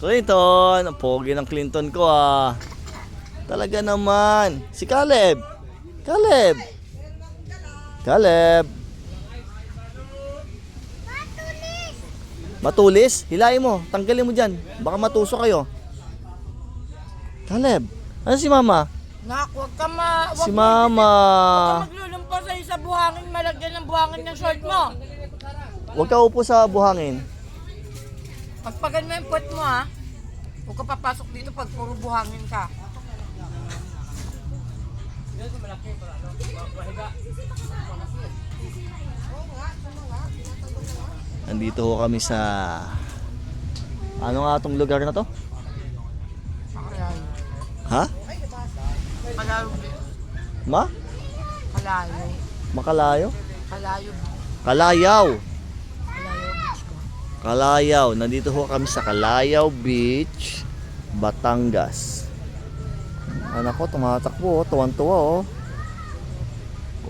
Clinton, ang pogi ng Clinton ko ah. Talaga naman. Si Caleb. Caleb. Caleb. Matulis? Hilahin mo. Tanggalin mo dyan. Baka matusok kayo. Caleb. Ano si Mama? Nak, wag ka Si Mama. Huwag ka maglulumpo sa buhangin, malagyan ng buhangin ng short mo. Huwag ka upo sa buhangin. Pagpagan mo yung puwet mo ha. Huwag ka papasok dito pag puro buhangin ka. Nandito ho kami sa... Ano nga itong lugar na to? Kalayo. Ha? Kalayo. Ma? Kalayo. Makalayo? Kalayo. Kalayaw. Kalayo beach ko. Kalayaw. Nandito ho kami sa Kalayaw Beach, Batangas. Anak ko, tumatakbo. Tuwan-tuwa oh.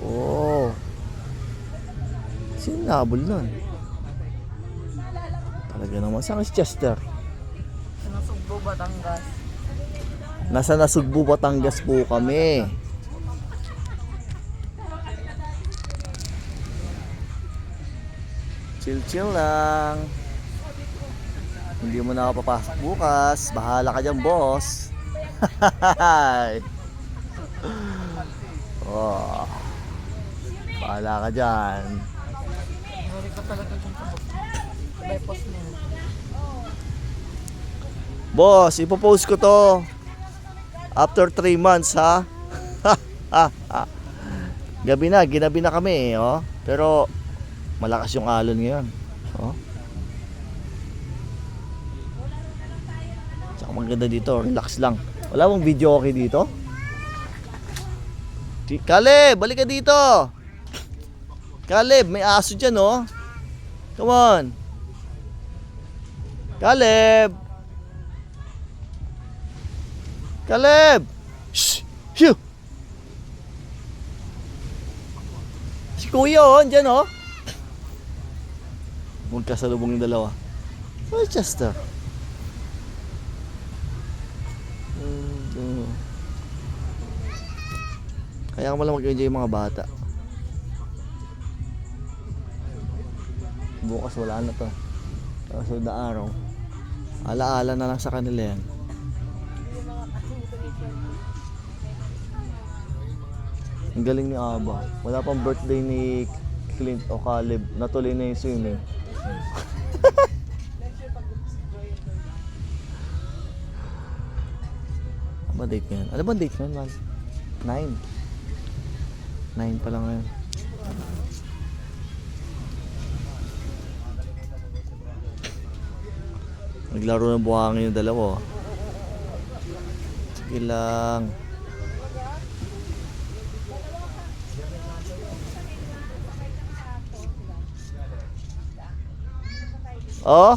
Oh. Sino nabol nun? Talaga naman. Saan si Chester? Sa Nasugbo, Batangas. Nasa Nasugbu, Batangas po kami. Chill lang. Hindi mo na ako papasok bukas. Bahala ka dyan, boss. Oh. Bahala ka dyan. Nari ka talaga dyan sa bypass mo. Boss, ipopost ko to after 3 months ha. Gabi na, ginabi na kami oh. Pero malakas yung alon ngayon. Oh. Tsaka maganda dito, relax lang. Wala bang video okay dito? Caleb, balik ka dito. Caleb, may aso dyan oh. Come on. Caleb. Caleb. Shh. Phew. Si Kuya oh, dyan oh. Magkasalubong yung dalawa. Oh, Chester. Kaya mo lang mag-enjoy yung mga bata. Bukas wala na to. Kasunod na araw. Ala-ala na lang sa kanila yan. Ang galing ni Aba. Wala pang birthday ni Clint o Caleb. Natuloy na yung swimming. Ano ba date ngayon? Ano ba date ngayon, man? 9 pa lang ngayon. Naglaro ng buhangin yung dalawa. Sige lang. Oh?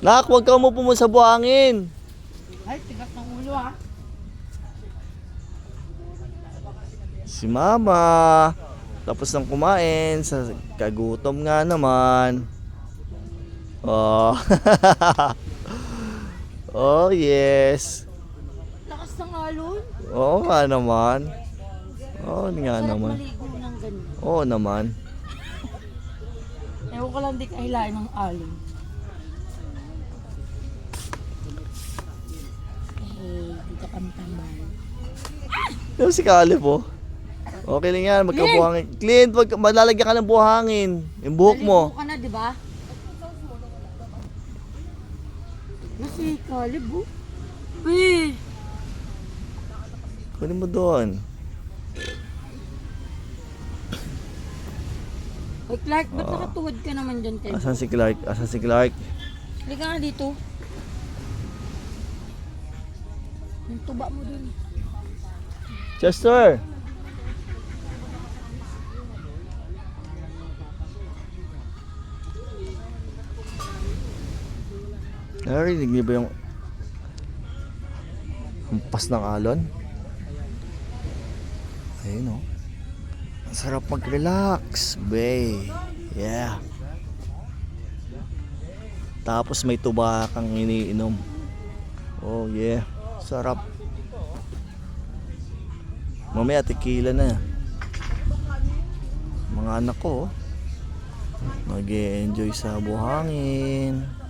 Nak, huwag ka umupo mo sa buhangin. Ay, tigas ng ulo ha. Si Mama. Tapos nang kumain. Sa kagutom nga naman. Oh. Oh, yes. Lakas ng alon. Oo nga naman. Oo nga Sarap naman. maligo ng ganyan. Oo naman. Ewan ko lang di kahilain ng alon. Dito kami tambay. Yung si Caleb po. Okay lang yan, magkabuhangin. Clint, malalagyan ka ng buhangin. Yung buhok mo. Naligo ka na, di ba? Nasi Caleb, oh. Uy! Kunin mo doon. Uy, Clark, ba't nakatuwad ka naman dyan, Ted? Asan si Clark? Asan si Clark? Halika nga dito. Yung tuba mo dun. Chester! Narinig niyo ba yung hampas ng alon? Ayun, oh. Ang sarap mag-relax, bay. Yeah. Tapos may tuba kang iniinom. Oh yeah, sarap. Mamaya tequila na. Mga anak ko, mag-e-enjoy sa buhangin.